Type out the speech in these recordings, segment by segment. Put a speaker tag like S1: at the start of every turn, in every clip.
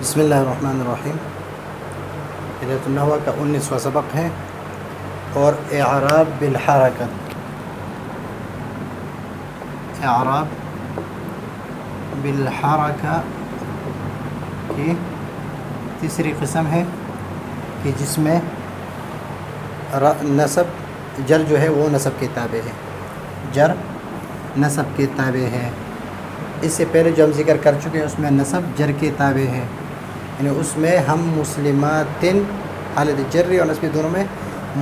S1: بسم اللہ الرحمن الرحیم۔ ہدایۃ النحو کا 19واں سبق ہے اور اعراب بالحرکت۔ اعراب بالحرکہ کی تیسری قسم ہے کہ جس میں نصب جر جو ہے وہ نصب کے تابع ہے، جر نصب کے تابع ہے۔ اس سے پہلے جو ہم ذکر کر چکے ہیں اس میں نصب جر کے تابع ہے، یعنی اس میں ہم مسلماتن حالت جری اور نصبی دونوں میں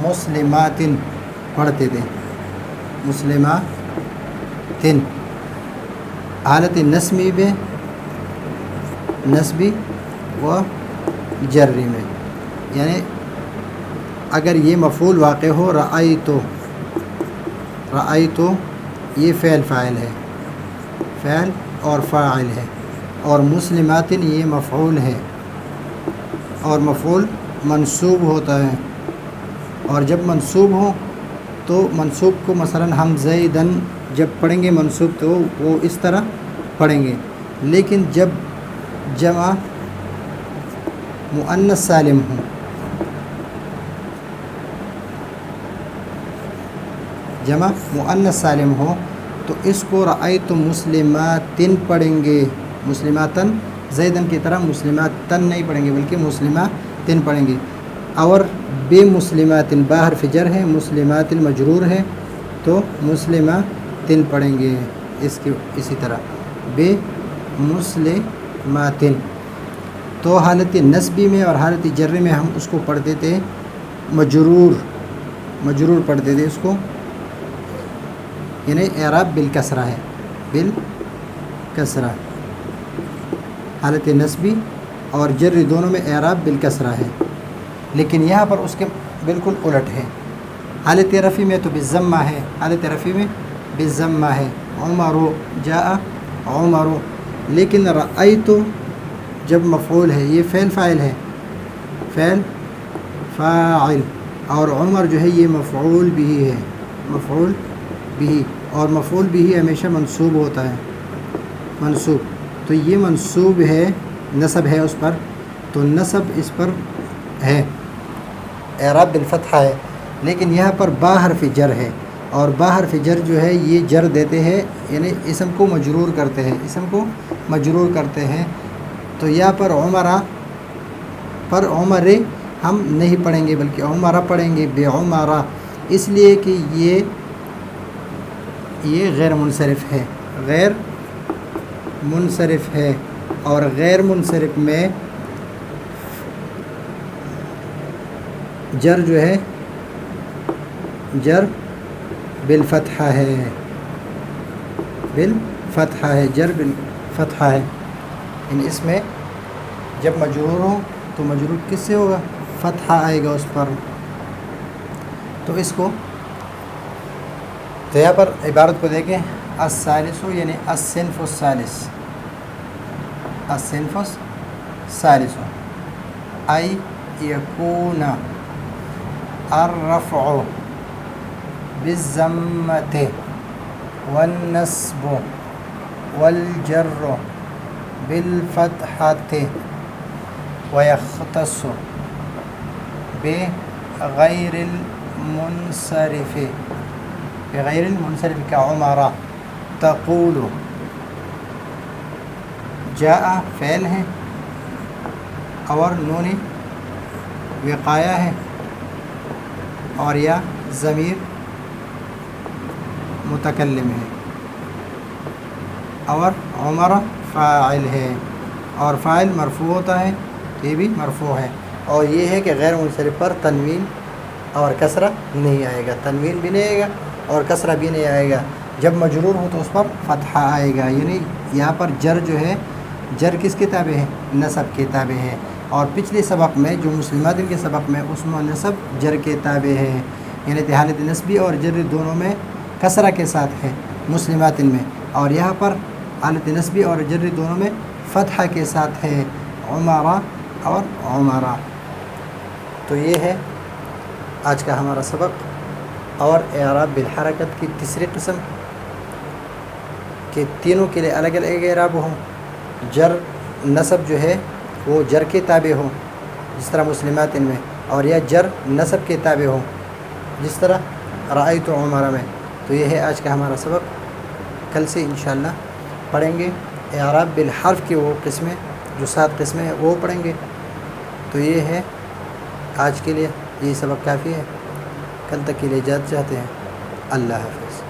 S1: مسلماتن پڑھتے تھے، مسلماتن حالت نصبی میں، نصبی و جری میں، یعنی اگر یہ مفعول واقع ہو رأیتو، رأیتو یہ فعل فاعل ہے، فعل اور فاعل ہے، اور مسلماتن یہ مفعول ہے اور مفعول منصوب ہوتا ہے، اور جب منصوب ہو تو منصوب کو مثلا ہم زیدن جب پڑھیں گے منصوب تو وہ اس طرح پڑھیں گے، لیکن جب جمع مؤنث سالم ہو، جمع مؤنث سالم ہو تو اس کو رأیت مسلماتن پڑھیں گے، مسلماتن زیدن کی طرح مسلماتن نہیں پڑھیں گے بلکہ مسلماتن پڑھیں گے، اور بے مسلماتن با حرف جر ہے، مسلماتن مجرور ہے تو مسلماتن پڑھیں گے، اسی طرح بے مسلماتن۔ تو حالت نصبی میں اور حالت جر میں ہم اس کو پڑھتے تھے مجرور، مجرور پڑھتے تھے اس کو، یعنی اعراب بالکسرہ ہے، بالکسرہ حالت نصبی اور جر دونوں میں اعراب بالکسرہ ہے، لیکن یہاں پر اس کے بالکل الٹ ہے، حالت رفع میں تو بالضمہ ہے، حالت رفع میں بالضمہ ہے، عمر جاء عمر، لیکن رأیت جب مفعول ہے یہ فعل فاعل ہے، فعل فاعل، اور عمر جو ہے یہ مفعول بھی ہے، مفعول بھی، اور مفعول بھی ہمیشہ منصوب ہوتا ہے، منصوب، تو یہ منصوب ہے، نصب ہے اس پر، تو نصب اس پر ہے، اعراب بالفتحہ ہے، لیکن یہاں پر با حرف جر ہے، اور با حرف جر جو ہے یہ جر دیتے ہیں، یعنی اسم کو مجرور کرتے ہیں، اسم کو مجرور کرتے ہیں، تو یہاں پر عمرہ پر عمر ہم نہیں پڑھیں گے بلکہ عمرہ پڑھیں گے، بے عمرہ، اس لیے کہ یہ غیر منصرف ہے، غیر منصرف ہے، اور غیر منصرف میں جر جو ہے جر بالفتحہ ہے، بالفتحہ ہے، جر بالفتحہ ہے، یعنی اس میں جب مجرور ہو تو مجرور کس سے ہوگا؟ فتحہ آئے گا اس پر، تو اس کو تو یہاں پر عبارت کو دیکھیں، الثالث یعنی الصنف الثالث، الصنف الثالث ای یکون الرفع بالضمۃ والنصب والجر بالفتحۃ ويختص بغیر المنصرف، بغیر المنصرف كعمرہ، تقول جاء فعل ہے اور نون وقایہ ہے، اور یا ضمیر متکلم ہے، اور عمر فاعل ہے، اور فاعل مرفوع ہوتا ہے، یہ بھی مرفوع ہے، اور یہ ہے کہ غیر منصرف پر تنوین اور کسرہ نہیں آئے گا، تنوین بھی نہیں آئے گا اور کسرہ بھی نہیں آئے گا، جب مجرور ہو تو اس پر فتحہ آئے گا، یعنی یہاں پر جر جو ہے جر کس کے تابع ہے؟ نصب کے تابع ہے، اور پچھلے سبق میں جو مسلمات کے سبق میں اس میں نصب جر کے تابع ہے، یعنی حالت نصبی اور جر دونوں میں کسرہ کے ساتھ ہے مسلمات میں، اور یہاں پر حالت نصبی اور جر دونوں میں فتحہ کے ساتھ ہے، عمرہ اور عمرہ۔ تو یہ ہے آج کا ہمارا سبق، اور اعراب بالحرکت کی تیسری قسم کہ تینوں کے لیے الگ الگ اعراب ہوں، جر نصب جو ہے وہ جر کے تابع ہوں جس طرح مسلمات میں، اور یا جر نصب کے تابع ہوں جس طرح رأیت عمر میں۔ تو یہ ہے آج کا ہمارا سبق۔ کل سے انشاءاللہ پڑھیں گے اعراب بالحرف کی وہ قسمیں جو 7 قسمیں ہیں وہ پڑھیں گے۔ تو یہ ہے آج کے لیے، یہ سبق کافی ہے۔ کل تک کے لیے اجازت چاہتے ہیں۔ اللہ حافظ۔